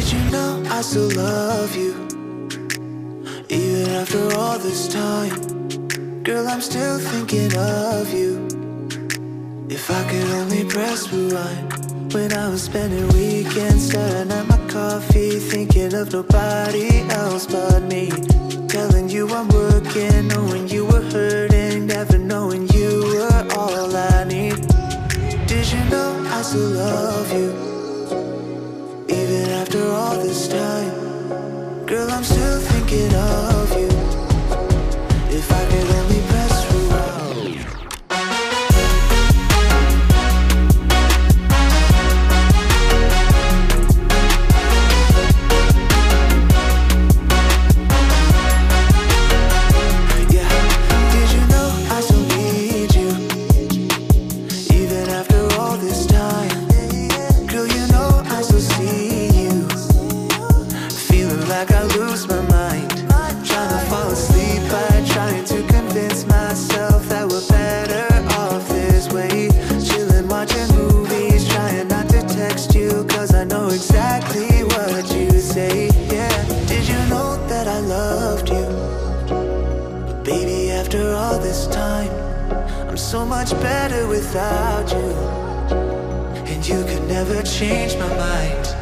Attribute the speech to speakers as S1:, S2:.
S1: Did you know I still love you, even after all this time? Girl, I'm still thinking of you. If I could only press rewind, when I was spending weekends staring at my coffee, thinking of nobody else but me. Telling you I'm working, knowing you were hurting, never knowing you were all I need. Did you know I still love you, even after all this time? Girl, I'm still thinking of you. If I could only press rewind. Exactly what you say, yeah. Did you know that I loved you? But baby, after all this time, I'm so much better without you. And you could never change my mind.